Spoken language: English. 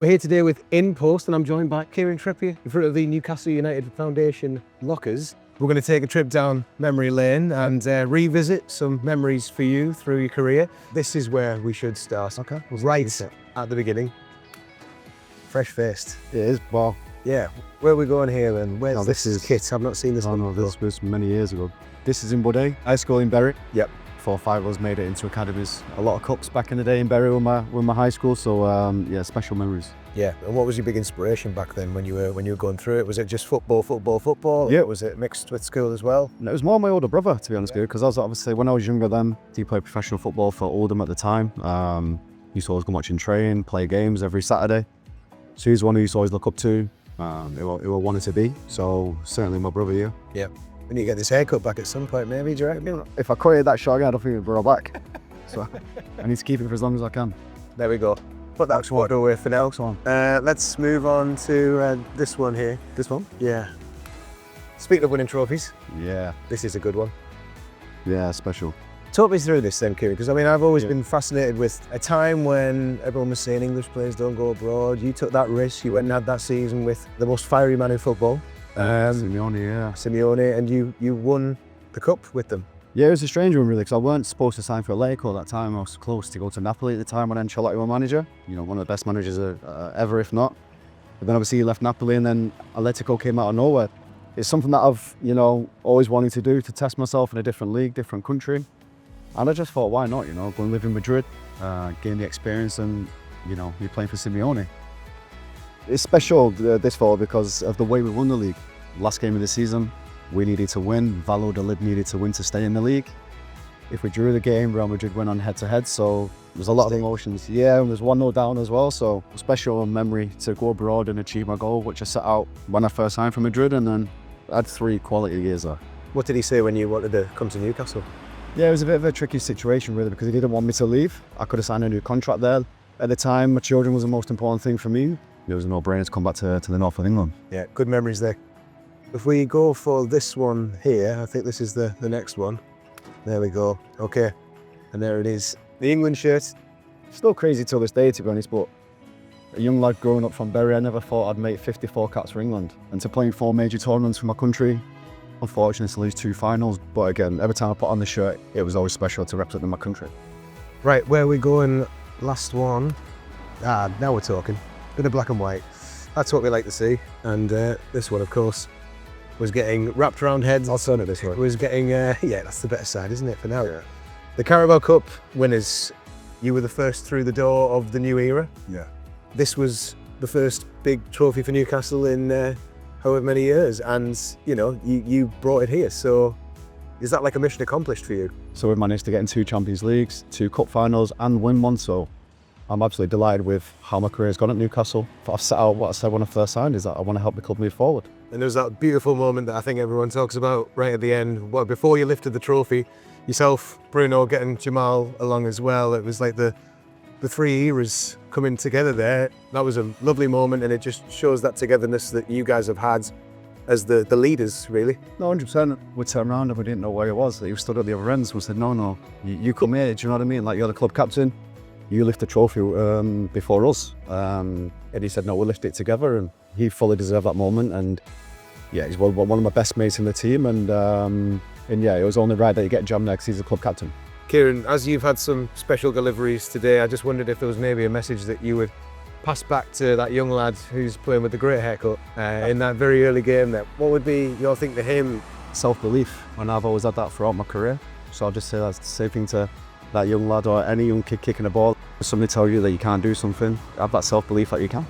We're here today with InPost and I'm joined by Kieran Trippier in front of the Newcastle United Foundation lockers. We're going to take a trip down memory lane and revisit some memories for you through your career. This is where we should start. Okay. Right at the beginning. Fresh-faced. It is, well, Yeah. Where are we going here then? Where's no, this is kit? I've not seen this one no, before. this was many years ago. This is in Buday, high school in Bury. Yep. 4 or 5 of us made it into academies. A lot of cups back in the day in Bury with my high school, so yeah, special memories. Yeah. And what was your big inspiration back then when you were going through it? Was it just football? Yeah. Or was it mixed with school as well? And it was more my older brother, to be honest with you, because I was obviously, when I was younger then, he played professional football for Oldham at the time. Used to always go watch him train, play games every Saturday. So he's one who used to always look up to, who I wanted to be. So certainly my brother here. Yeah. We need to get this haircut back at some point, maybe, do you reckon? If I cut it that short again, I don't think it'll grow back. So I need to keep it for as long as I can. There we go. Put that photo away for now. Let's move on to this one here. This one? Yeah. Speaking of winning trophies, Yeah. this is a good one. Yeah, special. Talk me through this then, Kieran, because I mean, I've always been fascinated with a time when everyone was saying English players don't go abroad. You took that risk, you went and had that season with the most fiery man in football, Simeone, and you won the cup with them. Yeah, it was a strange one really, because I weren't supposed to sign for Atletico at that time. I was close to go to Napoli at the time when Ancelotti was manager. You know, one of the best managers ever, if not. But then obviously he left Napoli and then Atletico came out of nowhere. It's something that I've, always wanted to do, to test myself in a different league, different country. And I just thought, why not, go and live in Madrid, gain the experience and, be playing for Simeone. It's special, this fall, because of the way we won the league. Last game of the season, we needed to win. Valladolid needed to win to stay in the league. If we drew the game, Real Madrid went on head-to-head, so there's a lot of emotions. Yeah, and there's 1-0 down as well, so a special memory to go abroad and achieve my goal, which I set out when I first signed for Madrid, and then I had 3 quality years there. What did he say when you wanted to come to Newcastle? Yeah, it was a bit of a tricky situation really, because he didn't want me to leave. I could have signed a new contract there. At the time, my children was the most important thing for me. It was a no-brainer to come back to the north of England. Yeah, good memories there. If we go for this one here, I think this is the next one. There we go. Okay, and there it is. The England shirt. Still crazy till this day, to be honest, but a young lad growing up from Bury, I never thought I'd make 54 caps for England. And to play in 4 major tournaments for my country, unfortunately to lose 2 finals, but again, every time I put on the shirt, it was always special to represent my country. Right, where are we going? Last one. Now we're talking. Bit of black and white. That's what we like to see. And this one, of course, was getting wrapped around heads. I'll turn it this way. Was getting, yeah, that's the better side, isn't it, for now? Yeah. The Carabao Cup winners, you were the first through the door of the new era. Yeah. This was the first big trophy for Newcastle in however many years, and you brought it here. So is that like a mission accomplished for you? So we've managed to get in 2 Champions Leagues, 2 cup finals and win one, so I'm absolutely delighted with how my career's gone at Newcastle. I've set out what I said when I first signed, is that I want to help the club move forward. And there's that beautiful moment that I think everyone talks about right at the end. Well, before you lifted the trophy, yourself, Bruno, getting Jamal along as well. It was like the 3 eras coming together there. That was a lovely moment, and it just shows that togetherness that you guys have had as the leaders, really. No, 100%. We turned around and we didn't know where he was. He was stood at the other ends. We said, no, you come here, do you know what I mean? Like, you're the club captain, you lift the trophy before us. And he said, no, we'll lift it together. And he fully deserved that moment. And yeah, he's one of my best mates in the team. And yeah, it was only right that you get Jam next. He's the club captain. Kieran, as you've had some special deliveries today, I just wondered if there was maybe a message that you would pass back to that young lad who's playing with the great haircut in that very early game there. What would be your thing to him? Self-belief, and I've always had that throughout my career. So I'll just say that's the same thing to that young lad or any young kid kicking a ball. If somebody tells you that you can't do something, have that self-belief that you can.